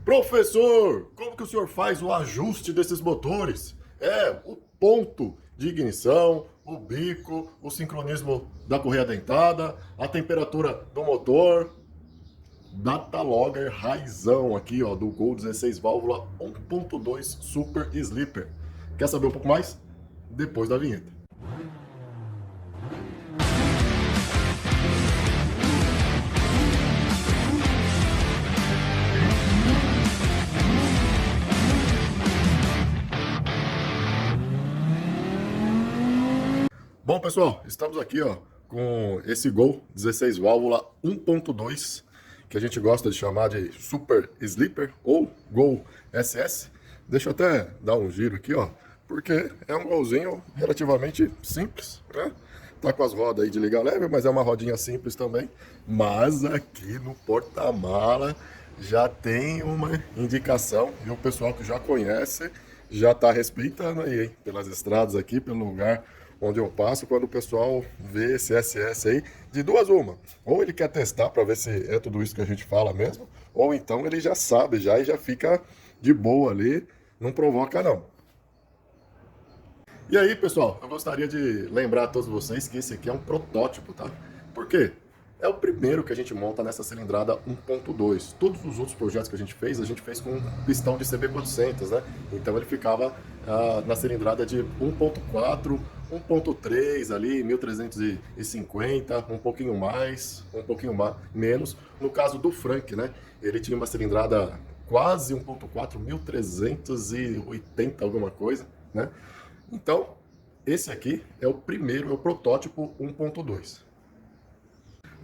Professor, como que o senhor faz o ajuste desses motores? O ponto de ignição, o bico, o sincronismo da correia dentada, a temperatura do motor. Datalogger raizão aqui, ó, do Gol 16 válvula 1.2 Super Sleeper. Quer saber um pouco mais? Depois da vinheta. Bom, pessoal, estamos aqui, ó, com esse Gol 16 válvula 1.2, que a gente gosta de chamar de Super Sleeper ou Gol SS. Deixa eu até dar um giro aqui, ó, porque é um golzinho relativamente simples, né? Tá com as rodas aí de liga leve, mas é uma rodinha simples também. Mas aqui no porta-mala já tem uma indicação, e o pessoal que já conhece já tá respeitando aí, hein? Pelas estradas aqui, pelo lugar onde eu passo, quando o pessoal vê esse SS aí, de duas uma. Ou ele quer testar para ver se é tudo isso que a gente fala mesmo, ou então ele já sabe já e já fica de boa ali, não provoca não. E aí, pessoal, eu gostaria de lembrar a todos vocês que esse aqui é um protótipo, tá? Por quê? É o primeiro que a gente monta nessa cilindrada 1.2. Todos os outros projetos que a gente fez com pistão de CB400, né? Então ele ficava na cilindrada de 1.4, 1.3 ali, 1350, um pouquinho mais, um pouquinho menos. No caso do Frank, né? Ele tinha uma cilindrada quase 1.4, 1380 alguma coisa, né? Então, esse aqui é o primeiro, é o protótipo 1.2.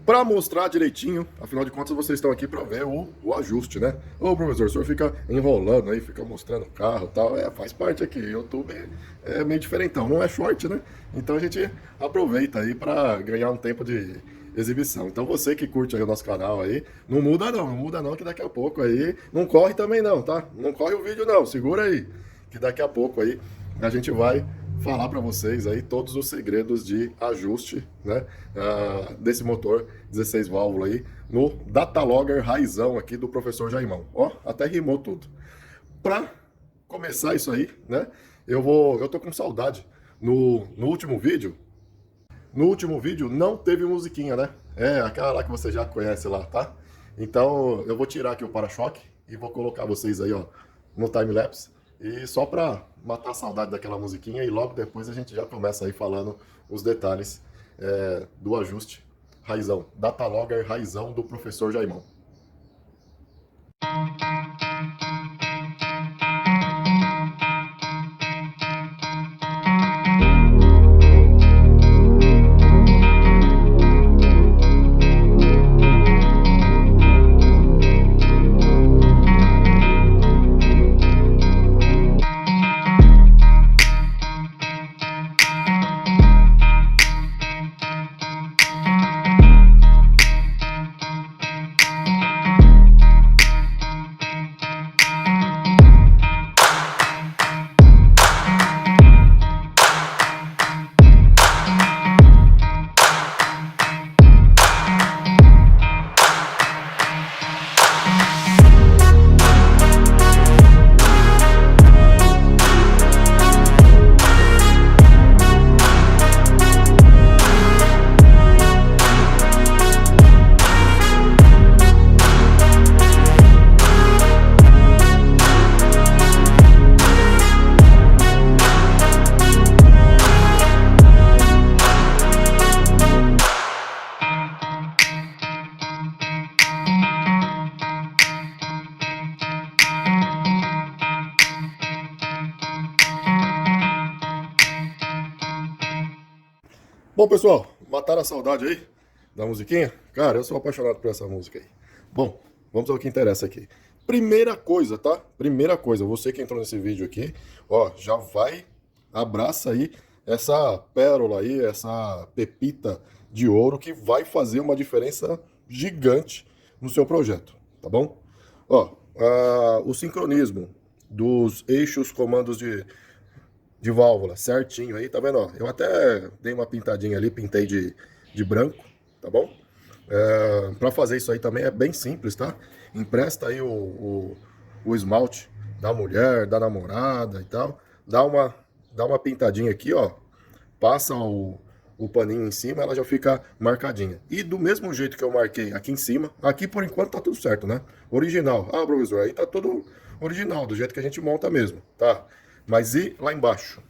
Para mostrar direitinho, afinal de contas vocês estão aqui para ver o ajuste, né? Ô professor, o senhor fica enrolando aí, fica mostrando o carro e tal, faz parte aqui, YouTube é meio diferentão, não é short, né? Então a gente aproveita aí para ganhar um tempo de exibição. Então você que curte aí o nosso canal aí, não muda não, que daqui a pouco aí, não corre também não, tá? Não corre o vídeo não, segura aí, que daqui a pouco aí a gente vai falar para vocês aí todos os segredos de ajuste, né, desse motor 16 válvula aí no Datalogger raizão aqui do professor Jaimão. Ó, até rimou tudo. Para começar isso aí, né, eu tô com saudade. No último vídeo não teve musiquinha, né? É aquela lá que você já conhece lá, tá? Então eu vou tirar aqui o para-choque e vou colocar vocês aí, ó, no time-lapse. E só para matar a saudade daquela musiquinha, e logo depois a gente já começa aí falando os detalhes do ajuste raizão, Datalogger raizão do professor Jaimão. Bom, pessoal, mataram a saudade aí da musiquinha? Cara, eu sou apaixonado por essa música aí. Bom, vamos ao que interessa aqui. Primeira coisa, tá? Primeira coisa, você que entrou nesse vídeo aqui, ó, já vai, abraça aí essa pérola aí, essa pepita de ouro que vai fazer uma diferença gigante no seu projeto, tá bom? Ó, o sincronismo dos eixos comandos de válvula, certinho aí, tá vendo? Ó, eu até dei uma pintadinha ali, pintei de branco, tá bom? Para fazer isso aí também é bem simples, tá? Empresta aí o esmalte da mulher, da namorada e tal, dá uma pintadinha aqui, ó, passa o paninho em cima, ela já fica marcadinha. E do mesmo jeito que eu marquei aqui em cima, aqui por enquanto tá tudo certo, né? Original. Ah, professor, aí tá tudo original, do jeito que a gente monta mesmo, tá? Mas e lá embaixo?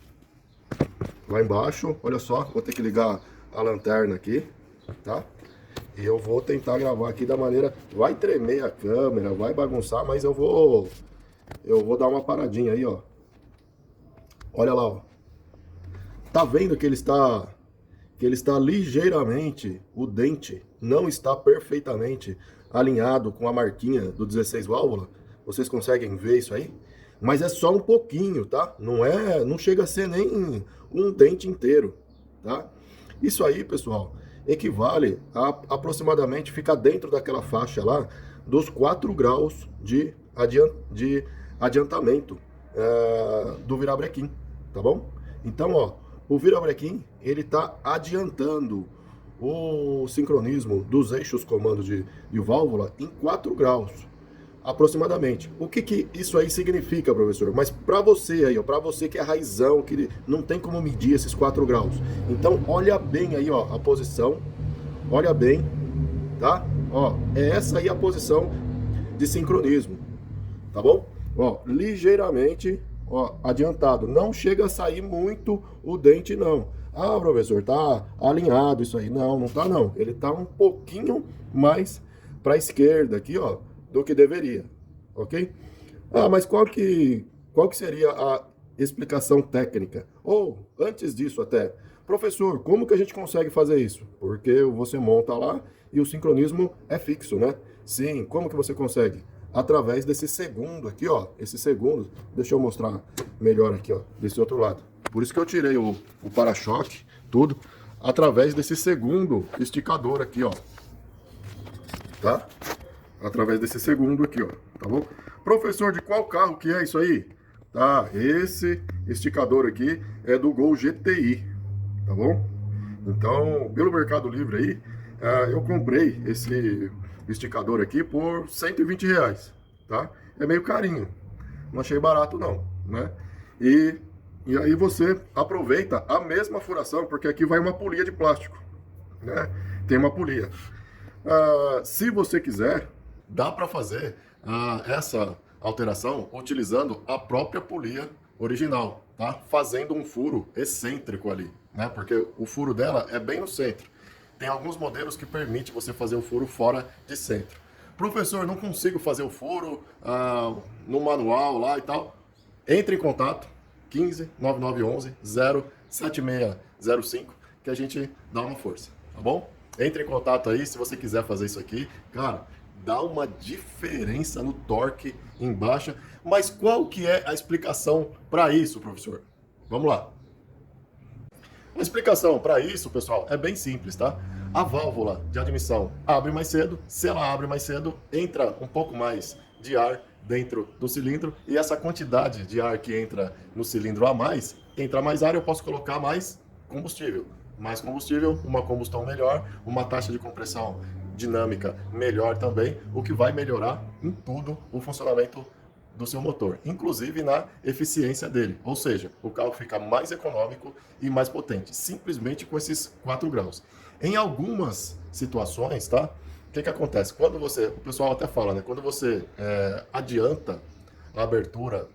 Lá embaixo, olha só, vou ter que ligar a lanterna aqui, tá? E eu vou tentar gravar aqui da maneira... Vai tremer a câmera, vai bagunçar, mas eu vou dar uma paradinha aí, ó. Olha lá, ó. Tá vendo que ele está ligeiramente, o dente não está perfeitamente alinhado com a marquinha do 16 válvula? Vocês conseguem ver isso aí? Mas é só um pouquinho, tá? Não chega a ser nem um dente inteiro, tá? Isso aí, pessoal, equivale a aproximadamente ficar dentro daquela faixa lá dos 4 graus de adiantamento do virabrequim, tá bom? Então, ó, o virabrequim, ele tá adiantando o sincronismo dos eixos comando de válvula em 4 graus, aproximadamente. O que isso aí significa, professor? Mas para você aí, ó, para você que é raizão, que não tem como medir esses 4 graus. Então, olha bem aí, ó, a posição. Olha bem, tá? Ó, é essa aí a posição de sincronismo, tá bom? Ó, ligeiramente, ó, adiantado. Não chega a sair muito o dente, não. Ah, professor, tá alinhado isso aí. Não, não tá não. Ele tá um pouquinho mais para a esquerda aqui, ó, do que deveria, ok? Ah, mas qual que seria a explicação técnica? Ou, antes disso até, professor, como que a gente consegue fazer isso? Porque você monta lá e o sincronismo é fixo, né? Sim, como que você consegue? Através desse segundo aqui, ó, esse segundo, deixa eu mostrar melhor aqui, ó, desse outro lado. Por isso que eu tirei o para-choque, tudo, através desse segundo esticador aqui, ó, tá? Através desse segundo aqui, ó, tá bom? Professor, de qual carro que é isso aí? Tá, esse esticador aqui é do Gol GTI, tá bom? Então, pelo Mercado Livre aí, eu comprei esse esticador aqui por R$ 120, tá? É meio carinho, não achei barato não, né? E aí você aproveita a mesma furação, porque aqui vai uma polia de plástico, né? Tem uma polia. Se você quiser, dá para fazer essa alteração utilizando a própria polia original, tá? Fazendo um furo excêntrico ali, né? Porque o furo dela é bem no centro. Tem alguns modelos que permitem você fazer o furo fora de centro. Professor, não consigo fazer o furo no manual lá e tal. Entre em contato, 15 9911 07605, que a gente dá uma força, tá bom? Entre em contato aí se você quiser fazer isso aqui. Cara, dá uma diferença no torque em baixa. Mas qual que é a explicação para isso, professor? Vamos lá. A explicação para isso, pessoal, é bem simples, tá? A válvula de admissão abre mais cedo. Se ela abre mais cedo, entra um pouco mais de ar dentro do cilindro. E essa quantidade de ar que entra no cilindro a mais, entra mais ar, eu posso colocar mais combustível. Mais combustível, uma combustão melhor, uma taxa de compressão dinâmica melhor também, o que vai melhorar em tudo o funcionamento do seu motor, inclusive na eficiência dele. Ou seja, o carro fica mais econômico e mais potente, simplesmente com esses 4 graus. Em algumas situações, tá? O que acontece? Quando você, o pessoal até fala, né? Quando você adianta a abertura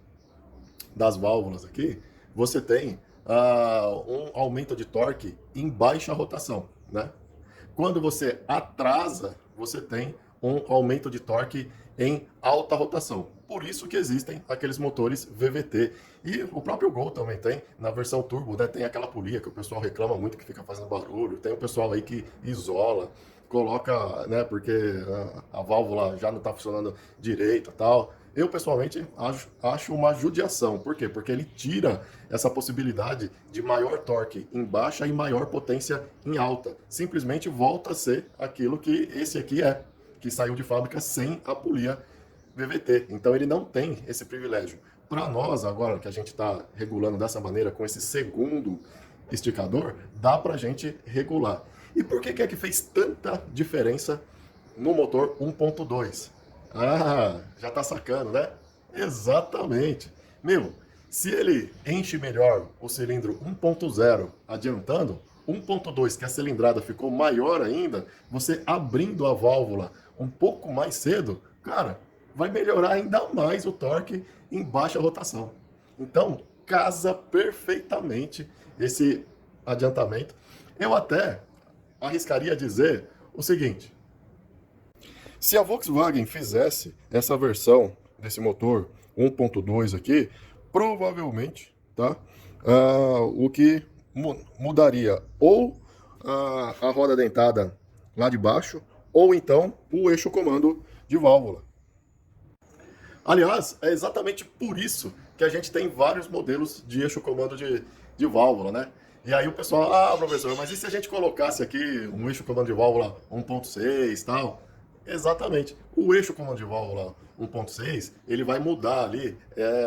das válvulas aqui, você tem um aumento de torque em baixa rotação, né? Quando você atrasa, você tem um aumento de torque em alta rotação. Por isso que existem aqueles motores VVT. E o próprio Gol também tem, na versão turbo, né? Tem aquela polia que o pessoal reclama muito que fica fazendo barulho. Tem o pessoal aí que isola, coloca, né? Porque a válvula já não está funcionando direito e tal. Eu, pessoalmente, acho uma judiação. Por quê? Porque ele tira essa possibilidade de maior torque em baixa e maior potência em alta. Simplesmente volta a ser aquilo que esse aqui é, que saiu de fábrica sem a polia VVT. Então ele não tem esse privilégio. Para nós, agora que a gente está regulando dessa maneira, com esse segundo esticador, dá para a gente regular. E por que é que fez tanta diferença no motor 1.2? Ah, já tá sacando, né? Exatamente. Meu, se ele enche melhor o cilindro 1.0 adiantando, 1.2 que a cilindrada ficou maior ainda, você abrindo a válvula um pouco mais cedo, cara, vai melhorar ainda mais o torque em baixa rotação. Então, casa perfeitamente esse adiantamento. Eu até arriscaria dizer o seguinte: se a Volkswagen fizesse essa versão desse motor 1.2 aqui, provavelmente, tá? O que mudaria ou a roda dentada lá de baixo, ou então o eixo comando de válvula. Aliás, é exatamente por isso que a gente tem vários modelos de eixo comando de válvula, né? E aí o pessoal, professor, mas e se a gente colocasse aqui um eixo comando de válvula 1.6 e tal? Exatamente. O eixo comando de válvula 1.6, ele vai mudar ali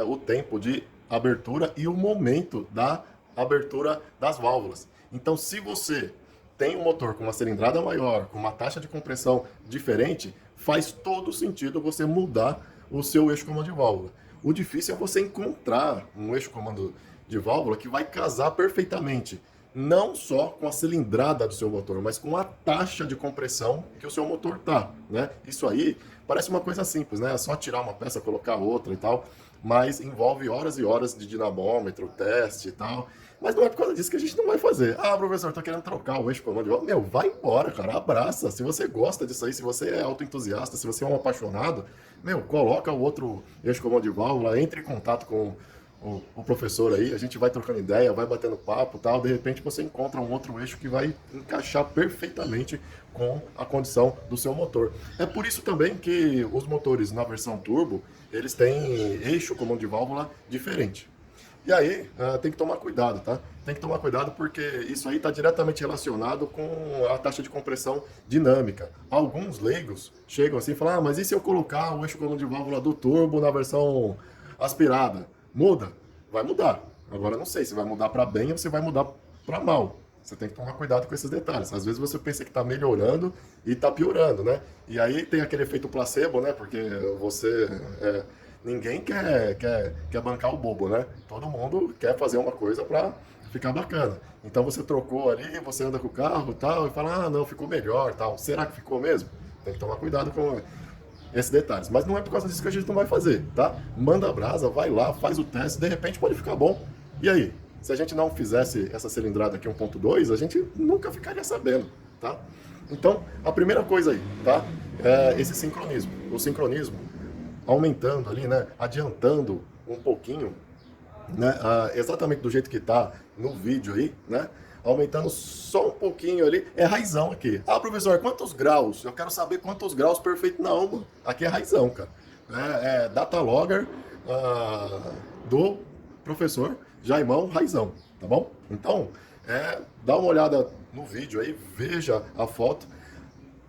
o tempo de abertura e o momento da abertura das válvulas. Então, se você tem um motor com uma cilindrada maior, com uma taxa de compressão diferente, faz todo sentido você mudar o seu eixo comando de válvula. O difícil é você encontrar um eixo comando de válvula que vai casar perfeitamente, não só com a cilindrada do seu motor, mas com a taxa de compressão que o seu motor tá, né? Isso aí parece uma coisa simples, né? É só tirar uma peça, colocar outra e tal, mas envolve horas e horas de dinamômetro, teste e tal. Mas não é por causa disso que a gente não vai fazer. Professor, tô querendo trocar o eixo comando de válvula. Meu, vai embora, cara, abraça. Se você gosta disso aí, se você é autoentusiasta, se você é um apaixonado, meu, coloca o outro eixo comando de válvula, entre em contato com o professor aí, a gente vai trocando ideia, vai batendo papo e tal, de repente você encontra um outro eixo que vai encaixar perfeitamente com a condição do seu motor. É por isso também que os motores na versão turbo, eles têm eixo comando de válvula diferente. E aí, tem que tomar cuidado, tá? Tem que tomar cuidado porque isso aí está diretamente relacionado com a taxa de compressão dinâmica. Alguns leigos chegam assim e falam, mas e se eu colocar o eixo comando de válvula do turbo na versão aspirada? Muda? Vai mudar. Agora eu não sei se vai mudar para bem ou se vai mudar para mal. Você tem que tomar cuidado com esses detalhes. Às vezes você pensa que está melhorando e está piorando, né? E aí tem aquele efeito placebo, né? Porque você... ninguém quer bancar o bobo, né? Todo mundo quer fazer uma coisa para ficar bacana. Então você trocou ali, você anda com o carro e tal, e fala, não, ficou melhor tal. Será que ficou mesmo? Tem que tomar cuidado com esses detalhes. Mas não é por causa disso que a gente não vai fazer, tá? Manda a brasa, vai lá, faz o teste, de repente pode ficar bom. E aí? Se a gente não fizesse essa cilindrada aqui 1.2, a gente nunca ficaria sabendo, tá? Então, a primeira coisa aí, tá? É esse sincronismo. O sincronismo aumentando ali, né? Adiantando um pouquinho, né? Exatamente do jeito que tá no vídeo aí, né? Aumentando só um pouquinho ali, é raizão aqui. Professor, quantos graus? Eu quero saber quantos graus perfeito. Não, mano, aqui é raizão, cara. É data logger do professor Jaimão Raizão, tá bom? Então, dá uma olhada no vídeo aí, veja a foto.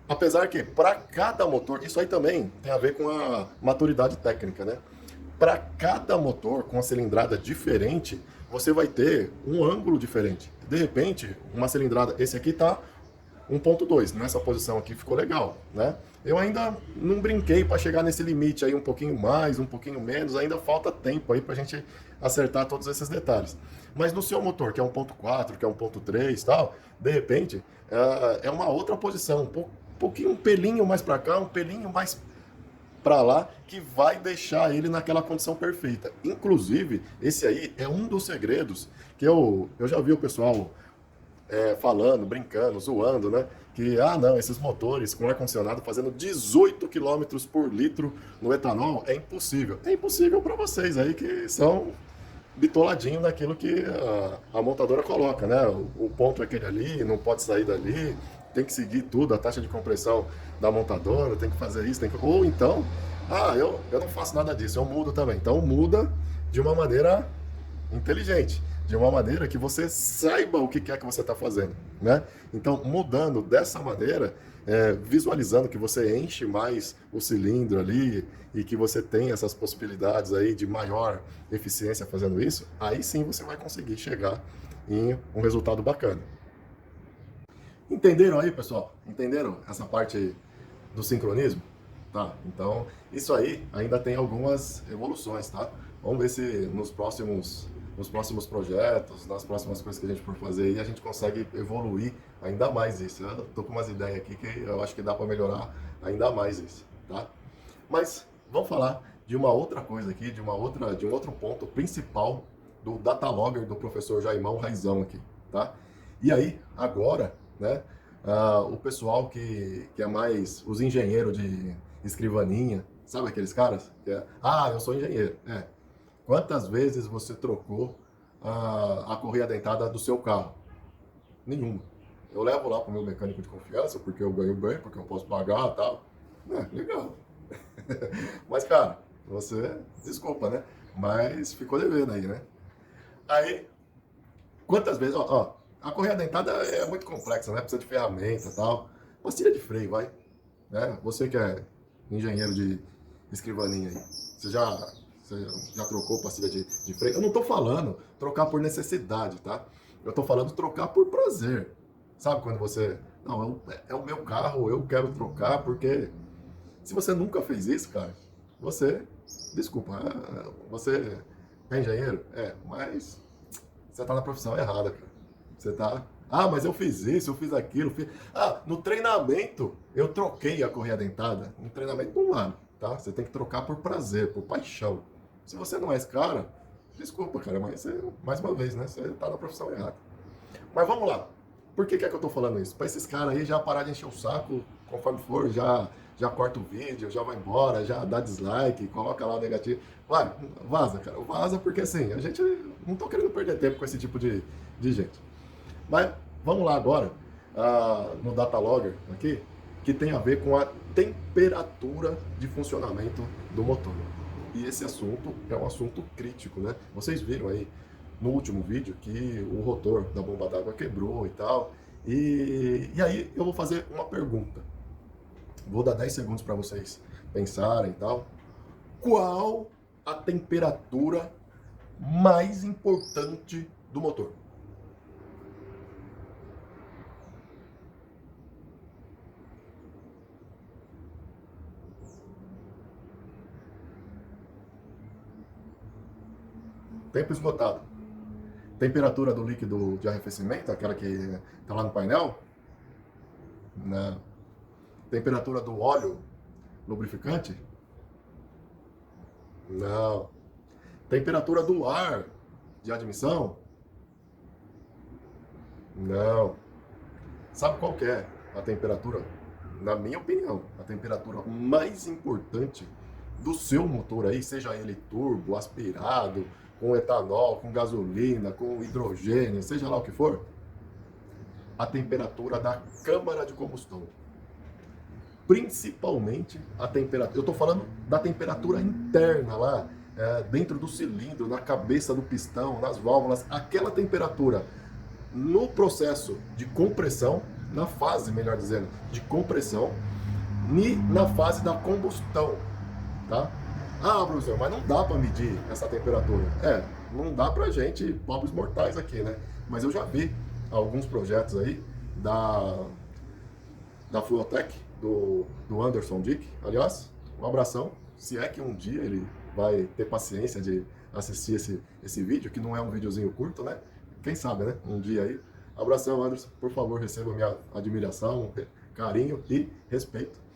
Apesar que, para cada motor, isso aí também tem a ver com a maturidade técnica, né? Para cada motor com a cilindrada diferente, você vai ter um ângulo diferente. De repente, uma cilindrada, esse aqui tá 1.2, nessa posição aqui ficou legal, né? Eu ainda não brinquei para chegar nesse limite aí um pouquinho mais, um pouquinho menos, ainda falta tempo aí para a gente acertar todos esses detalhes. Mas no seu motor, que é 1.4, que é 1.3 e tal, de repente, é uma outra posição, um pelinho mais para cá, um pelinho mais para lá, que vai deixar ele naquela condição perfeita. Inclusive, esse aí é um dos segredos que eu já vi o pessoal falando, brincando, zoando, né? Que, não, esses motores com ar-condicionado fazendo 18 km por litro no etanol é impossível. É impossível para vocês aí que são bitoladinho naquilo que a montadora coloca, né? O ponto é aquele ali, não pode sair dali, tem que seguir tudo, a taxa de compressão da montadora, tem que fazer isso, ou então, eu não faço nada disso, eu mudo também. Então muda de uma maneira inteligente, de uma maneira que você saiba o que é que você está fazendo, né? Então, mudando dessa maneira, visualizando que você enche mais o cilindro ali e que você tem essas possibilidades aí de maior eficiência fazendo isso, aí sim você vai conseguir chegar em um resultado bacana. Entenderam aí, pessoal? Entenderam essa parte aí do sincronismo? Tá, então isso aí ainda tem algumas evoluções, tá? Vamos ver se nos próximos projetos, nas próximas coisas que a gente for fazer aí, a gente consegue evoluir ainda mais isso. Eu tô com umas ideias aqui que eu acho que dá para melhorar ainda mais isso, tá? Mas vamos falar de uma outra coisa aqui, de um outro ponto principal do Datalogger do professor Jaimão Raizão aqui, tá? E aí, agora, né, o pessoal que é mais os engenheiros de escrivaninha, sabe aqueles caras? Eu sou engenheiro. Quantas vezes você trocou a correia dentada do seu carro? Nenhuma. Eu levo lá pro meu mecânico de confiança, porque eu ganho bem, porque eu posso pagar e tal. Legal. Mas, cara, você, desculpa, né? Mas ficou devendo aí, né? Aí, quantas vezes, a correia dentada é muito complexa, né? Precisa de ferramenta e tal. Pastilha de freio, vai. Né? Você que é engenheiro de escrivaninha aí, você já trocou pastilha de freio? Eu não tô falando trocar por necessidade, tá? Eu tô falando trocar por prazer. Sabe quando você, não, é o meu carro, eu quero trocar porque se você nunca fez isso, cara, você, desculpa, você é engenheiro? Mas você tá na profissão errada, cara. Você tá. Mas eu fiz isso, eu fiz aquilo. No treinamento eu troquei a correia dentada. No treinamento não vale, tá? Você tem que trocar por prazer, por paixão. Se você não é esse cara, desculpa, cara, mas você, mais uma vez, né? Você tá na profissão errada. Mas vamos lá. Por que é que eu tô falando isso? Pra esses caras aí já parar de encher o saco, conforme for, já corta o vídeo, já vai embora, já dá dislike, coloca lá o negativo. Vai, vaza, cara. Vaza porque assim, a gente não tô querendo perder tempo com esse tipo de gente. Mas vamos lá agora, no Datalogger aqui, que tem a ver com a temperatura de funcionamento do motor. E esse assunto é um assunto crítico, né? Vocês viram aí no último vídeo que o rotor da bomba d'água quebrou e tal. E aí eu vou fazer uma pergunta. Vou dar 10 segundos para vocês pensarem e tal. Qual a temperatura mais importante do motor? Tempo esgotado. Temperatura do líquido de arrefecimento, aquela que está lá no painel? Não. Temperatura do óleo lubrificante? Não. Temperatura do ar de admissão? Não. Sabe qual que é a temperatura? Na minha opinião, a temperatura mais importante do seu motor aí, seja ele turbo, aspirado, com etanol, com gasolina, com hidrogênio, seja lá o que for, a temperatura da câmara de combustão. Principalmente a temperatura, eu estou falando da temperatura interna lá, dentro do cilindro, na cabeça do pistão, nas válvulas, aquela temperatura no processo de compressão, na fase, melhor dizendo, de compressão, e na fase da combustão, tá? Professor, mas não dá para medir essa temperatura. Não dá pra gente, pobres mortais aqui, né? Mas eu já vi alguns projetos aí da Fueltech, do Anderson Dick. Aliás, um abração. Se é que um dia ele vai ter paciência de assistir esse vídeo, que não é um videozinho curto, né? Quem sabe, né? Um dia aí. Abração, Anderson. Por favor, receba minha admiração, carinho e respeito.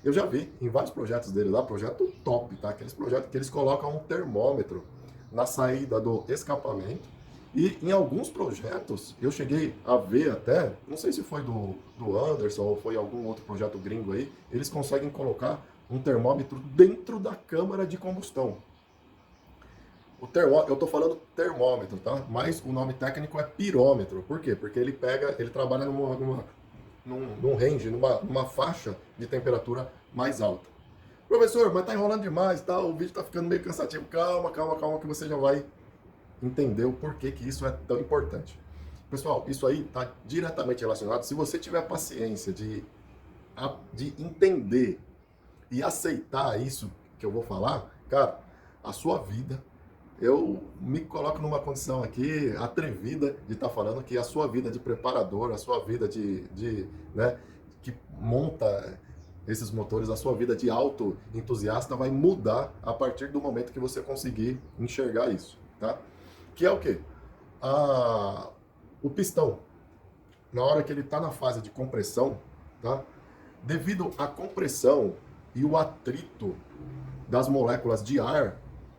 Eu já vi em vários projetos dele lá, projeto top, tá? Aqueles projetos que eles colocam um termômetro na saída do escapamento. E em alguns projetos, eu cheguei a ver até, não sei se foi do Anderson ou foi algum outro projeto gringo aí, eles conseguem colocar um termômetro dentro da câmara de combustão. Eu tô falando termômetro, tá? Mas o nome técnico é pirômetro. Por quê? Porque ele trabalha num range, numa faixa de temperatura mais alta. Professor, mas tá enrolando demais, tá? O vídeo tá ficando meio cansativo. Calma, que você já vai entender o porquê que isso é tão importante. Pessoal, isso aí está diretamente relacionado. Se você tiver paciência de entender e aceitar isso que eu vou falar, cara, a sua vida, eu me coloco numa condição aqui atrevida de estar falando que a sua vida de preparador, a sua vida né, que monta esses motores, a sua vida de auto entusiasta vai mudar a partir do momento que você conseguir enxergar isso, tá? Que é o quê? O pistão, na hora que ele está na fase de compressão, tá? Devido à compressão e o atrito das moléculas de ar,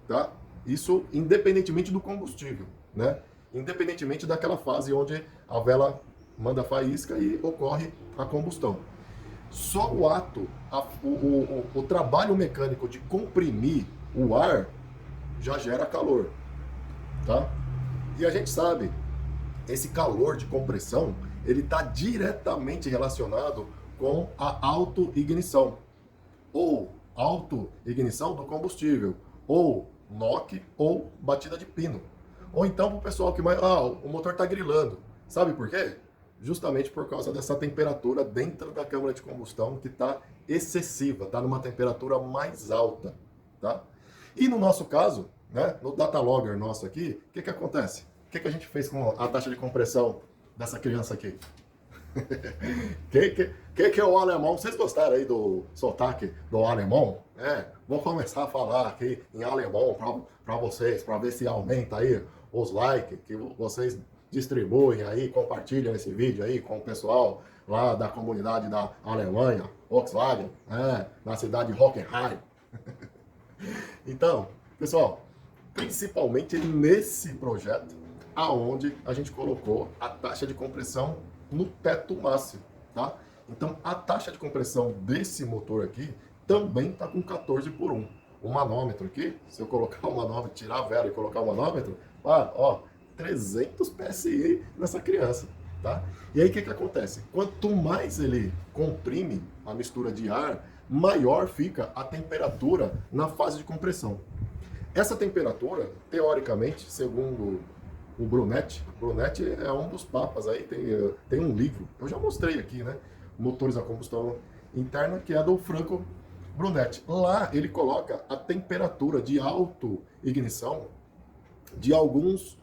tá? Isso independentemente do combustível, né? Independentemente daquela fase onde a vela manda faísca e ocorre a combustão. Só o ato, o trabalho mecânico de comprimir o ar já gera calor, tá? E a gente sabe, esse calor de compressão, ele está diretamente relacionado com a autoignição, ou autoignição do combustível, ou NOC, ou batida de pino. Ou então para o pessoal que mais... o motor está grilando. Sabe por quê? Justamente por causa dessa temperatura dentro da câmara de combustão que está excessiva, está numa temperatura mais alta, tá? E no nosso caso, né, no data logger nosso aqui, o que acontece? O que a gente fez com a taxa de compressão dessa criança aqui? que é o alemão? Vocês gostaram aí do sotaque do alemão? Vou começar a falar aqui em alemão para vocês, para ver se aumenta aí os likes, que vocês distribuem aí, compartilham esse vídeo aí com o pessoal lá da comunidade da Alemanha, Volkswagen, na cidade de Hockenheim. Então, pessoal, principalmente nesse projeto, aonde a gente colocou a taxa de compressão no teto máximo, tá? Então, a taxa de compressão desse motor aqui também está com 14 por 1. O manômetro aqui, se eu colocar o manômetro, tirar a vela e colocar o manômetro, 300 PSI nessa criança, tá? E aí o que acontece? Quanto mais ele comprime a mistura de ar, maior fica a temperatura na fase de compressão. Essa temperatura, teoricamente, segundo o Brunetti é um dos papas aí, tem um livro, eu já mostrei aqui, né? Motores a combustão interna, que é do Franco Brunetti. Lá ele coloca a temperatura de autoignição de alguns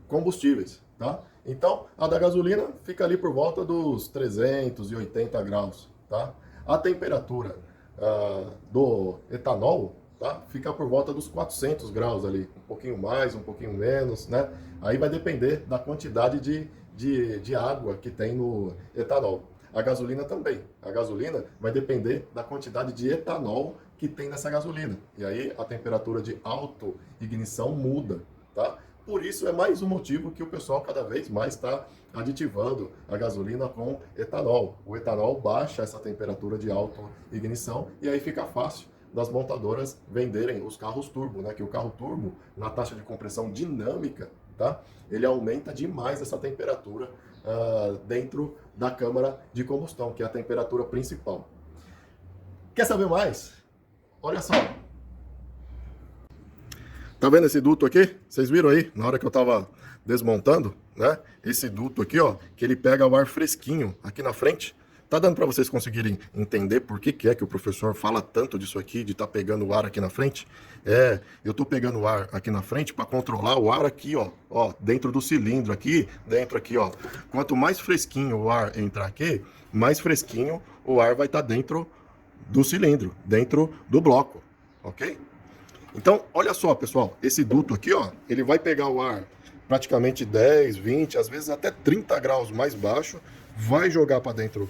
combustíveis, tá? Então, a da gasolina fica ali por volta dos 380 graus, tá? A temperatura do etanol, tá? Fica por volta dos 400 graus ali, um pouquinho mais, um pouquinho menos, né? Aí vai depender da quantidade de água que tem no etanol. A gasolina também. A gasolina vai depender da quantidade de etanol que tem nessa gasolina. E aí a temperatura de autoignição muda, tá? Por isso é mais um motivo que o pessoal cada vez mais está aditivando a gasolina com etanol. O etanol baixa essa temperatura de autoignição e aí fica fácil das montadoras venderem os carros turbo, né? Que o carro turbo, na taxa de compressão dinâmica, tá? Ele aumenta demais essa temperatura dentro da câmara de combustão, que é a temperatura principal. Quer saber mais? Olha só. Tá vendo esse duto aqui? Vocês viram aí, na hora que eu tava desmontando, né? Esse duto aqui, ó, que ele pega o ar fresquinho aqui na frente. Tá dando para vocês conseguirem entender por que é que o professor fala tanto disso aqui, de estar pegando o ar aqui na frente? Eu tô pegando o ar aqui na frente para controlar o ar aqui, ó, dentro do cilindro aqui, dentro aqui, ó. Quanto mais fresquinho o ar entrar aqui, mais fresquinho o ar vai estar dentro do cilindro, dentro do bloco, ok? Então, olha só, pessoal, esse duto aqui, ó, ele vai pegar o ar praticamente 10, 20, às vezes até 30 graus mais baixo, vai jogar para dentro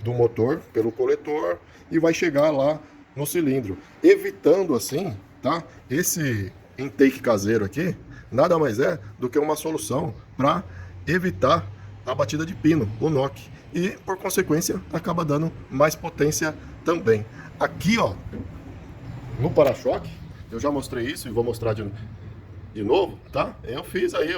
do motor pelo coletor e vai chegar lá no cilindro, evitando assim, tá? Esse intake caseiro aqui nada mais é do que uma solução para evitar a batida de pino, o NOC, e por consequência acaba dando mais potência também. Aqui, ó, no para-choque, eu já mostrei isso e vou mostrar de novo, tá? Eu fiz aí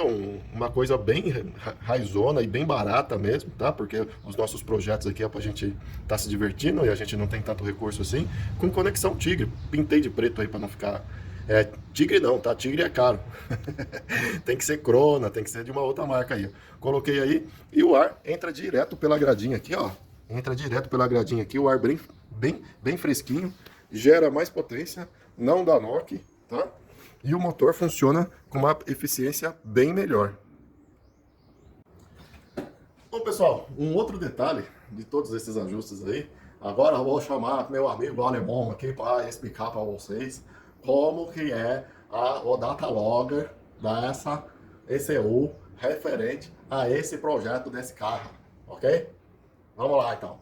uma coisa bem raizona e bem barata mesmo, tá? Porque os nossos projetos aqui é pra gente tá se divertindo e a gente não tem tanto recurso assim. Com conexão Tigre, pintei de preto aí pra não ficar... Tigre não, tá? Tigre é caro. Tem que ser Crona, tem que ser de uma outra marca aí. Coloquei aí e o ar entra direto pela gradinha aqui, ó. Entra direto pela gradinha aqui, o ar bem fresquinho, gera mais potência, não dá NOC, tá? E o motor funciona com uma eficiência bem melhor. Bom, pessoal, um outro detalhe de todos esses ajustes aí, Agora eu vou chamar meu amigo alemão aqui para explicar para vocês como que é o data logger dessa ECU referente a esse projeto desse carro, ok? Vamos lá então.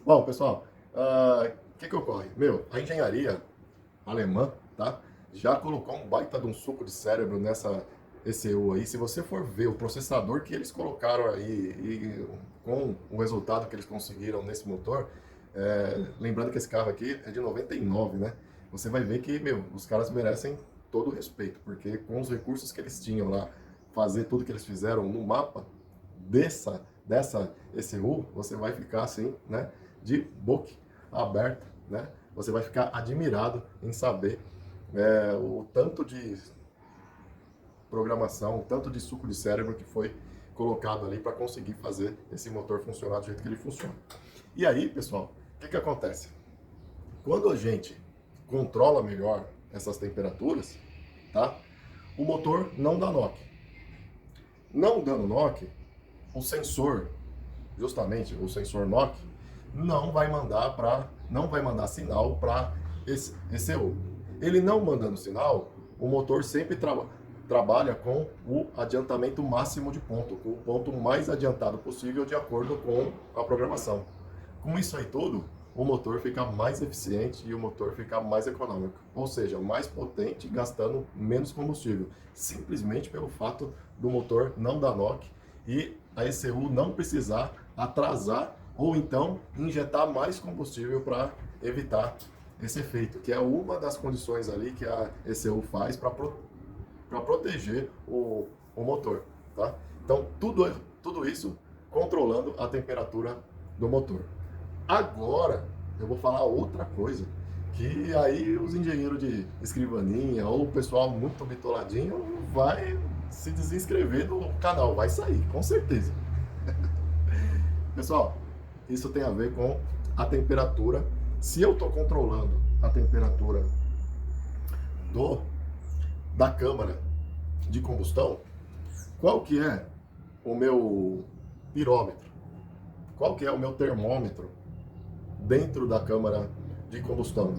Bom, pessoal, o que ocorre? A engenharia alemã, tá? Já colocou um baita de um suco de cérebro nessa ECU aí. Se você for ver o processador que eles colocaram aí e com o resultado que eles conseguiram nesse motor, lembrando que esse carro aqui é de 99, né? Você vai ver que, os caras merecem todo o respeito, porque com os recursos que eles tinham lá, fazer tudo que eles fizeram no mapa dessa ECU, você vai ficar assim, né? De boca aberta, né? Você vai ficar admirado em saber o tanto de programação, o tanto de suco de cérebro que foi colocado ali para conseguir fazer esse motor funcionar do jeito que ele funciona. E aí, pessoal, o que acontece? Quando a gente controla melhor essas temperaturas, tá? O motor não dá knock. Não dando knock, o sensor, justamente o sensor knock, não vai mandar sinal para esse ECU. Ele não mandando sinal, o motor sempre trabalha com o adiantamento máximo de ponto, com o ponto mais adiantado possível de acordo com a programação. Com isso aí tudo, o motor fica mais eficiente e o motor fica mais econômico, ou seja, mais potente, gastando menos combustível, simplesmente pelo fato do motor não dar knock e a ECU não precisar atrasar ou então injetar mais combustível para evitar esse efeito, que é uma das condições ali que a ECU faz para proteger o motor, tá? Então, tudo isso controlando a temperatura do motor. Agora, eu vou falar outra coisa, que aí os engenheiros de escrivaninha ou o pessoal muito bitoladinho vai se desinscrever do canal, vai sair, com certeza. Pessoal, isso tem a ver com a temperatura. Se eu estou controlando a temperatura da câmara de combustão, qual que é o meu pirômetro? Qual que é o meu termômetro dentro da câmara de combustão?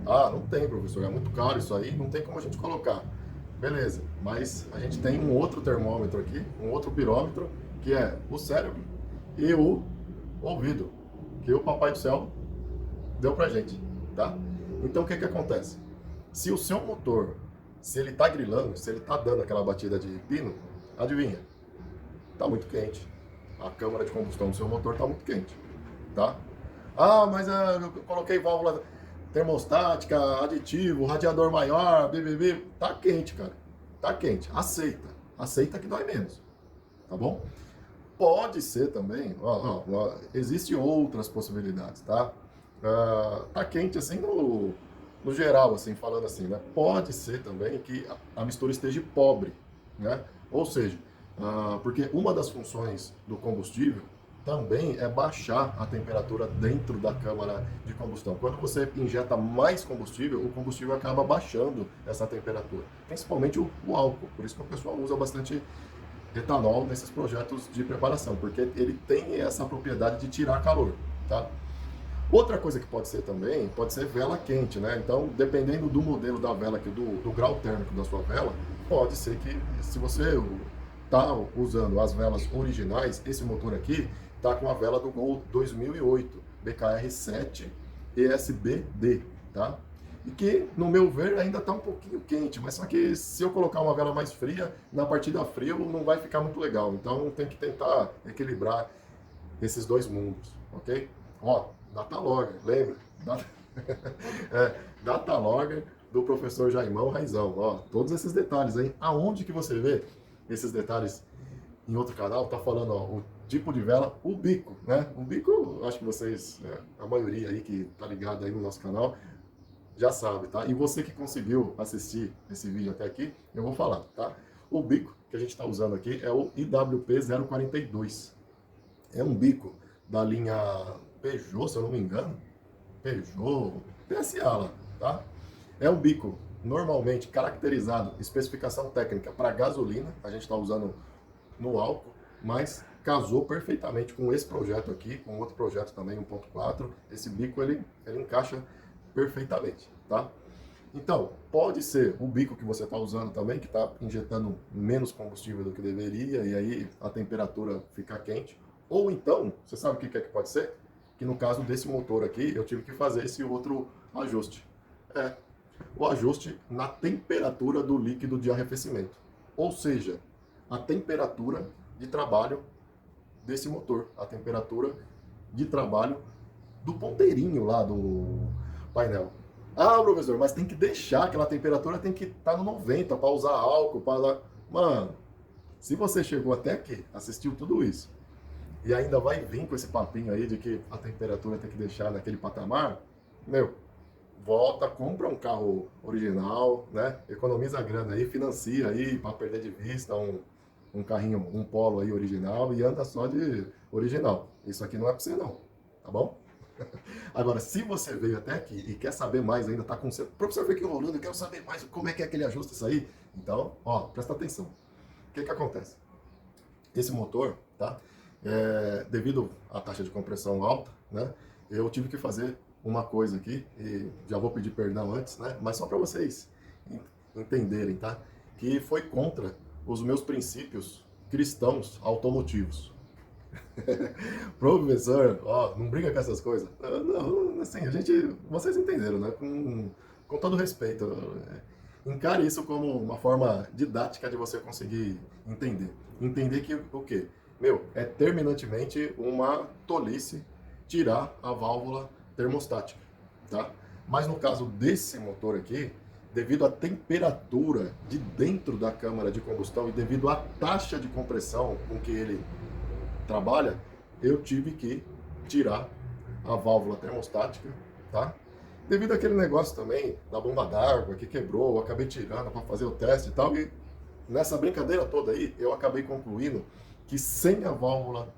Ah, não tem, professor, é muito caro isso aí, não tem como a gente colocar. Beleza, mas a gente tem um outro termômetro aqui, um outro pirômetro, que é o cérebro e o ouvido, que o Papai do Céu deu pra gente, tá? Então o que acontece? Se o seu motor, se ele tá grilando, se ele tá dando aquela batida de pino, adivinha? Tá muito quente. A câmara de combustão do seu motor tá muito quente, tá? Ah, mas eu coloquei válvula termostática, aditivo, radiador maior, BBB. Tá quente, cara. Tá quente. Aceita. Aceita que dói menos. Tá bom? Pode ser também, existem outras possibilidades, tá? Tá quente assim no geral, assim, falando assim, né? Pode ser também que a mistura esteja pobre, né? Ou seja, porque uma das funções do combustível também é baixar a temperatura dentro da câmara de combustão. Quando você injeta mais combustível, o combustível acaba baixando essa temperatura, principalmente o álcool. Por isso que o pessoal usa bastante etanol nesses projetos de preparação, porque ele tem essa propriedade de tirar calor, tá? Outra coisa que pode ser também, pode ser vela quente, né? Então, dependendo do modelo da vela, do grau térmico da sua vela, pode ser que, se você está usando as velas originais, esse motor aqui está com a vela do Gol 2008, BKR7 ESBD, tá? E que, no meu ver, ainda está um pouquinho quente, mas só que se eu colocar uma vela mais fria, na partida frio não vai ficar muito legal. Então tem que tentar equilibrar esses dois mundos, ok? Ó, Datalogger, lembra? Datalogger do professor Jaimão Raizão. Ó, todos esses detalhes, hein? Aonde que você vê esses detalhes em outro canal? Tá falando, ó, o tipo de vela, o bico, né? O bico, acho que vocês, a maioria aí que tá ligado aí no nosso canal, já sabe, tá? E você que conseguiu assistir esse vídeo até aqui, eu vou falar, tá? O bico que a gente está usando aqui é o IWP 042. É um bico da linha Peugeot, se eu não me engano. Peugeot, PSA lá, tá? É um bico normalmente caracterizado, especificação técnica para gasolina. A gente está usando no álcool, mas casou perfeitamente com esse projeto aqui, com outro projeto também, 1.4. Esse bico, ele encaixa perfeitamente, tá? Então, pode ser o bico que você está usando também, que está injetando menos combustível do que deveria, e aí a temperatura fica quente. Ou então, você sabe o que é que pode ser? Que no caso desse motor aqui, eu tive que fazer esse outro ajuste. O ajuste na temperatura do líquido de arrefecimento. Ou seja, a temperatura de trabalho desse motor, a temperatura de trabalho do ponteirinho lá do painel. Ah, professor, mas tem que deixar aquela temperatura, tem que estar no 90 para usar álcool, para... Mano, se você chegou até aqui, assistiu tudo isso, e ainda vai vir com esse papinho aí de que a temperatura tem que deixar naquele patamar, meu, volta, compra um carro original, né? Economiza a grana aí, financia aí para perder de vista um carrinho, um Polo aí original e anda só de original. Isso aqui não é para você não, tá bom? Agora, se você veio até aqui e quer saber mais ainda, tá com o professor, fica enrolando, eu quero saber mais como é que ele ajusta isso aí. Então, ó, presta atenção. O que que acontece? Esse motor, tá? Devido à taxa de compressão alta, né? Eu tive que fazer uma coisa aqui, e já vou pedir perdão antes, né? Mas só para vocês entenderem, tá? Que foi contra os meus princípios cristãos automotivos. Professor, ó, não briga com essas coisas. Não, assim, vocês entenderam, né? Com todo respeito. Encare isso como uma forma didática de você conseguir entender. Entender que o quê? Meu, é terminantemente uma tolice tirar a válvula termostática, tá? Mas no caso desse motor aqui, devido à temperatura de dentro da câmara de combustão e devido à taxa de compressão com que ele trabalha, eu tive que tirar a válvula termostática, tá? Devido àquele negócio também da bomba d'água que quebrou, eu acabei tirando para fazer o teste e tal, e nessa brincadeira toda aí, eu acabei concluindo que sem a válvula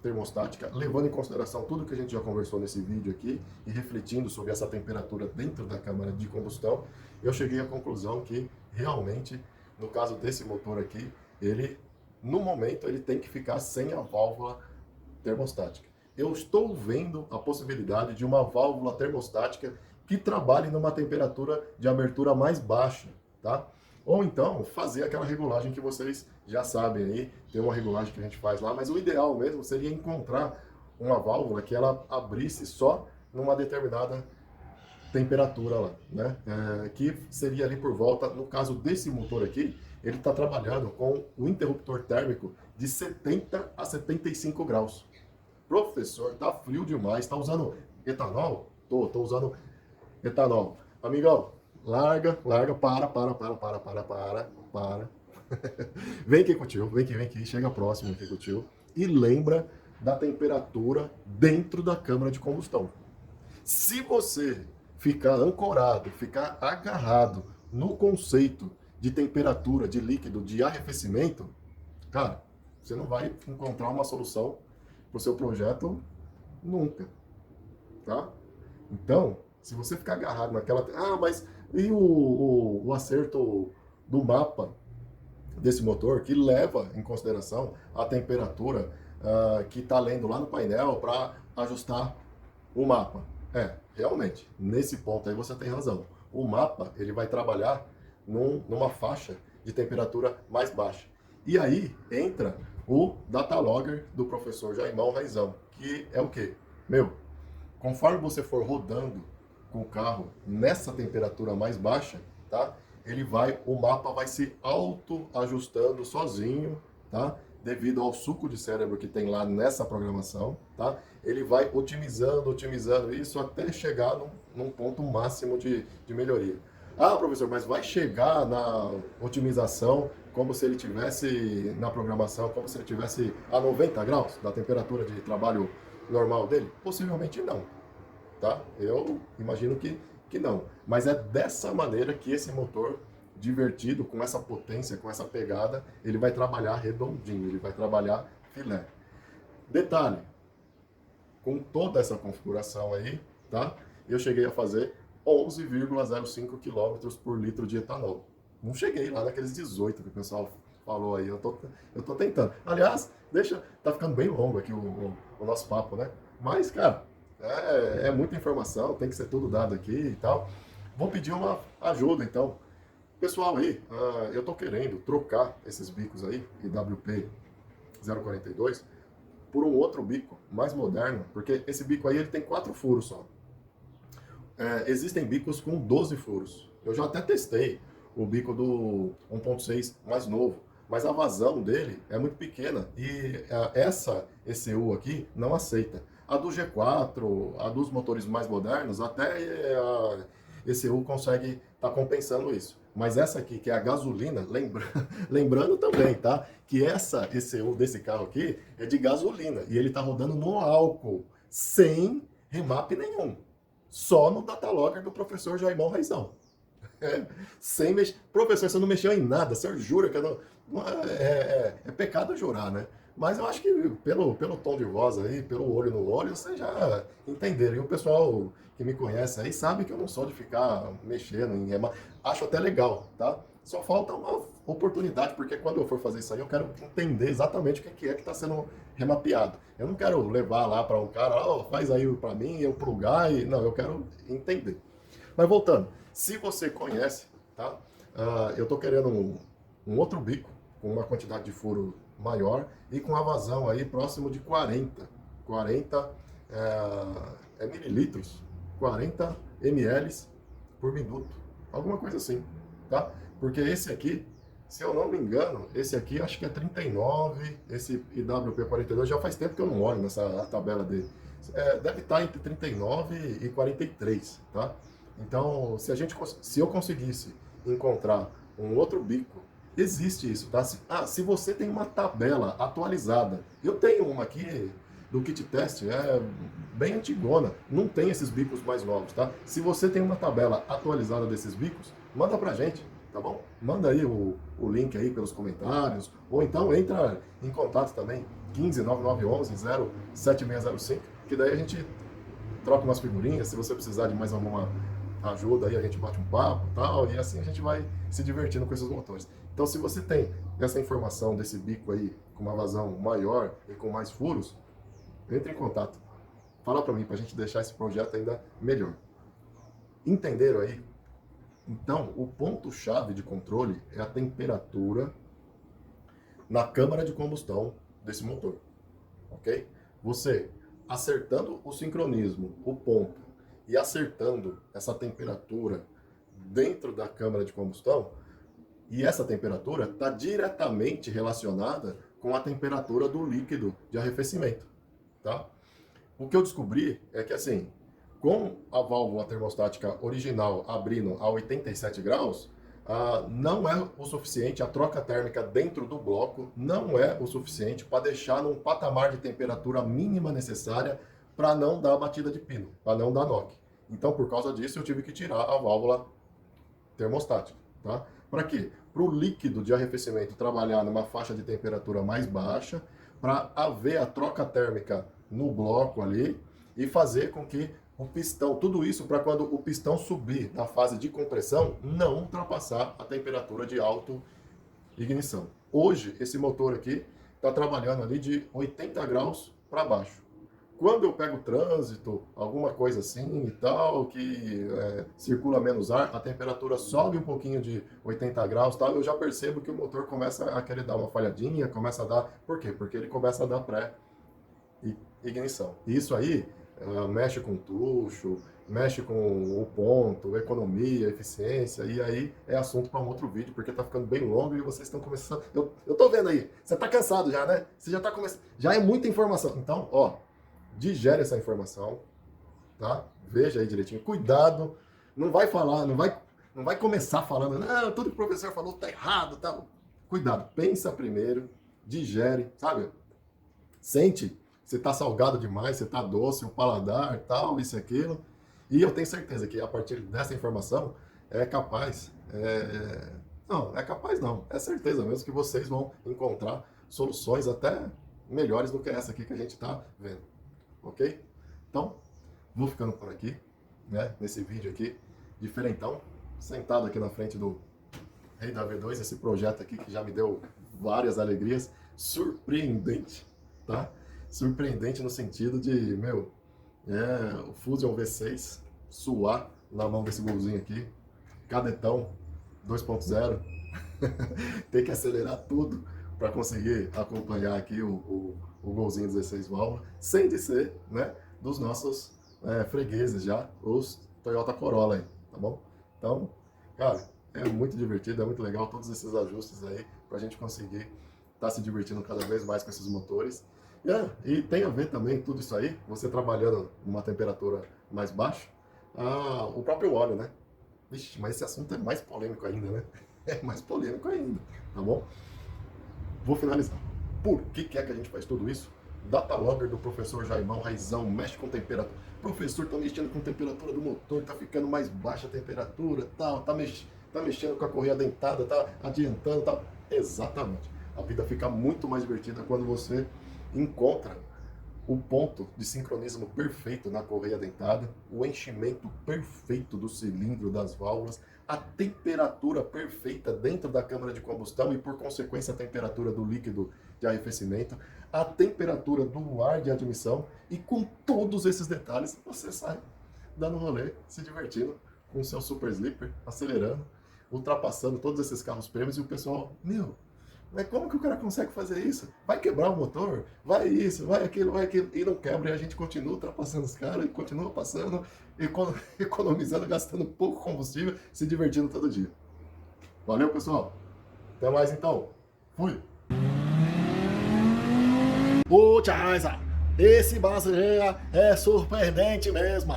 termostática, levando em consideração tudo que a gente já conversou nesse vídeo aqui e refletindo sobre essa temperatura dentro da câmara de combustão, eu cheguei à conclusão que realmente, no caso desse motor aqui, ele, no momento, ele tem que ficar sem a válvula termostática. Eu estou vendo a possibilidade de uma válvula termostática que trabalhe numa temperatura de abertura mais baixa, tá? Ou então fazer aquela regulagem que vocês já sabem aí, tem uma regulagem que a gente faz lá, mas o ideal mesmo seria encontrar uma válvula que ela abrisse só numa determinada temperatura lá, né? Que seria ali por volta, no caso desse motor aqui, ele está trabalhando com o interruptor térmico de 70 a 75 graus. Professor, tá frio demais, tá usando etanol? Tô usando etanol. Amigão, larga, para. Vem aqui com o tio, vem aqui, chega próximo aqui com o tio. E lembra da temperatura dentro da câmara de combustão. Se você ficar ancorado, ficar agarrado no conceito de temperatura, de líquido, de arrefecimento, cara, você não vai encontrar uma solução para o seu projeto nunca, tá? Então, se você ficar agarrado naquela... Ah, mas e o acerto do mapa desse motor que leva em consideração a temperatura que está lendo lá no painel para ajustar o mapa? Realmente, nesse ponto aí você tem razão. O mapa, ele vai trabalhar numa faixa de temperatura mais baixa. E aí entra o datalogger do professor Jaimão Raizão, que é o quê? Meu, conforme você for rodando com o carro nessa temperatura mais baixa, tá? O mapa vai se auto-ajustando sozinho, tá? Devido ao suco de cérebro que tem lá nessa programação, tá? Ele vai otimizando isso até chegar num ponto máximo de melhoria. Ah, professor, mas vai chegar na otimização como se ele tivesse na programação, como se ele tivesse a 90 graus da temperatura de trabalho normal dele? Possivelmente não, tá? Eu imagino que não. Mas é dessa maneira que esse motor divertido, com essa potência, com essa pegada, ele vai trabalhar redondinho, ele vai trabalhar filé. Detalhe, com toda essa configuração aí, tá? Eu cheguei a fazer 11,05 km por litro de etanol. Não cheguei lá naqueles 18 que o pessoal falou aí, eu tô tentando. Aliás, tá ficando bem longo aqui o nosso papo, né? Mas, cara, é muita informação, tem que ser tudo dado aqui e tal. Vou pedir uma ajuda, então. Pessoal aí, eu tô querendo trocar esses bicos aí, IWP 042, por um outro bico mais moderno, porque esse bico aí ele tem 4 furos só. Existem bicos com 12 furos. Eu já até testei o bico do 1.6 mais novo, mas a vazão dele é muito pequena e essa ECU aqui não aceita. A do G4, a dos motores mais modernos, até a ECU consegue estar compensando isso. Mas essa aqui, que é a gasolina, lembrando também, tá? Que essa ECU desse carro aqui é de gasolina e ele está rodando no álcool, sem remap nenhum. Só no datalogger do professor Jaimão Raizão. Sem mexer. Professor, você não mexeu em nada, você jura que eu não. É pecado jurar, né? Mas eu acho que pelo tom de voz aí, pelo olho no olho, vocês já entenderam. E o pessoal que me conhece aí sabe que eu não sou de ficar mexendo em remar. Acho até legal, tá? Só falta uma oportunidade, porque quando eu for fazer isso aí, eu quero entender exatamente o que é que está sendo remapeado. Eu não quero levar lá para um cara, faz aí para mim, eu plugar e. Não, eu quero entender. Mas voltando, se você conhece, tá? Eu tô querendo um outro bico com uma quantidade de furo maior e com a vazão aí próximo de 40 mililitros, 40 ml por minuto, alguma coisa assim, tá? Porque esse aqui, se eu não me engano, esse aqui acho que é 39, esse IWP 42, já faz tempo que eu não olho nessa tabela dele. Deve estar entre 39 e 43, tá? Então, se eu conseguisse encontrar um outro bico, existe isso, tá? Se você tem uma tabela atualizada, eu tenho uma aqui do kit test, é bem antigona, não tem esses bicos mais novos, tá? Se você tem uma tabela atualizada desses bicos, manda pra gente, tá bom? Manda aí o link aí pelos comentários, ou então entra em contato também, 15 9911 07605, que daí a gente troca umas figurinhas, se você precisar de mais alguma ajuda aí, a gente bate um papo e tal, e assim a gente vai se divertindo com esses motores. Então, se você tem essa informação desse bico aí, com uma vazão maior e com mais furos, entre em contato. Fala para mim, para a gente deixar esse projeto ainda melhor. Entenderam aí? Então, o ponto-chave de controle é a temperatura na câmara de combustão desse motor, ok? Você acertando o sincronismo, o ponto, e acertando essa temperatura dentro da câmara de combustão, e essa temperatura está diretamente relacionada com a temperatura do líquido de arrefecimento, tá? O que eu descobri é que, assim, com a válvula termostática original abrindo a 87 graus, não é o suficiente, a troca térmica dentro do bloco não é o suficiente para deixar num patamar de temperatura mínima necessária para não dar batida de pino, para não dar knock. Então, por causa disso, eu tive que tirar a válvula termostática, tá? Para quê? Para o líquido de arrefecimento trabalhar numa faixa de temperatura mais baixa, para haver a troca térmica no bloco ali e fazer com que o pistão, tudo isso para quando o pistão subir na fase de compressão, não ultrapassar a temperatura de auto-ignição. Hoje, esse motor aqui está trabalhando ali de 80 graus para baixo. Quando eu pego trânsito, alguma coisa assim e tal, que circula menos ar, a temperatura sobe um pouquinho de 80 graus, tal, eu já percebo que o motor começa a querer dar uma falhadinha, começa a dar... Por quê? Porque ele começa a dar pré-ignição. E isso aí mexe com tucho, mexe com o ponto, economia, eficiência, e aí é assunto para um outro vídeo, porque tá ficando bem longo e vocês estão começando... Eu tô vendo aí, você tá cansado já, né? Você já tá começando... Já é muita informação. Então, ó... digere essa informação, tá? Veja aí direitinho. Cuidado, não vai falar, não vai começar falando, não, tudo que o professor falou tá errado, tá? Cuidado, pensa primeiro, digere, sabe? Sente se tá salgado demais, se tá doce, o paladar, tal, isso e aquilo. E eu tenho certeza que a partir dessa informação é capaz, não, é capaz não, é certeza mesmo que vocês vão encontrar soluções até melhores do que essa aqui que a gente tá vendo. Ok? Então, vou ficando por aqui, né? Nesse vídeo aqui, diferentão, sentado aqui na frente do Rei da V2, esse projeto aqui que já me deu várias alegrias, surpreendente, tá? Surpreendente no sentido de, o Fusion V6 suar na mão desse golzinho aqui, cadetão 2.0, tem que acelerar tudo para conseguir acompanhar aqui o golzinho 16 válvulas, sem de ser, né, dos nossos fregueses já, os Toyota Corolla aí, tá bom? Então, cara, é muito divertido, é muito legal todos esses ajustes aí pra gente conseguir estar se divertindo cada vez mais com esses motores. E tem a ver também tudo isso aí, você trabalhando numa temperatura mais baixa, o próprio óleo, né? Vixe, mas esse assunto é mais polêmico ainda, né? É mais polêmico ainda, tá bom? Vou finalizar. Por que é que a gente faz tudo isso? Data logger do professor Jaimão, raizão, mexe com temperatura. Professor, tá mexendo com a temperatura do motor, tá ficando mais baixa a temperatura, tal, tá mexendo com a correia dentada, tá adiantando, tal. Exatamente. A vida fica muito mais divertida quando você encontra o ponto de sincronismo perfeito na correia dentada, o enchimento perfeito do cilindro das válvulas, a temperatura perfeita dentro da câmara de combustão e, por consequência, a temperatura do líquido de arrefecimento, a temperatura do ar de admissão, e com todos esses detalhes você sai dando rolê, se divertindo com o seu super sleeper, acelerando, ultrapassando todos esses carros prêmios, e o pessoal, mas como que o cara consegue fazer isso? Vai quebrar o motor? Vai isso, vai aquilo, e não quebra, e a gente continua ultrapassando os caras, e continua passando, economizando, gastando pouco combustível, se divertindo todo dia. Valeu, pessoal. Até mais então. Fui. Ô, Tchaisa, esse brasileiro é surpreendente mesmo.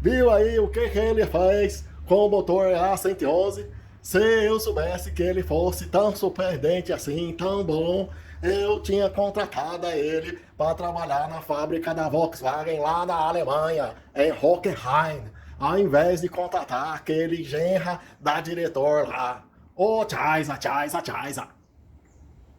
Viu aí o que ele fez com o motor A111? Se eu soubesse que ele fosse tão surpreendente assim, tão bom, eu tinha contratado ele para trabalhar na fábrica da Volkswagen lá na Alemanha, em Hockenheim, ao invés de contratar aquele genra da diretor lá. Ô, Tchaisa, Tchaisa, Tchaisa.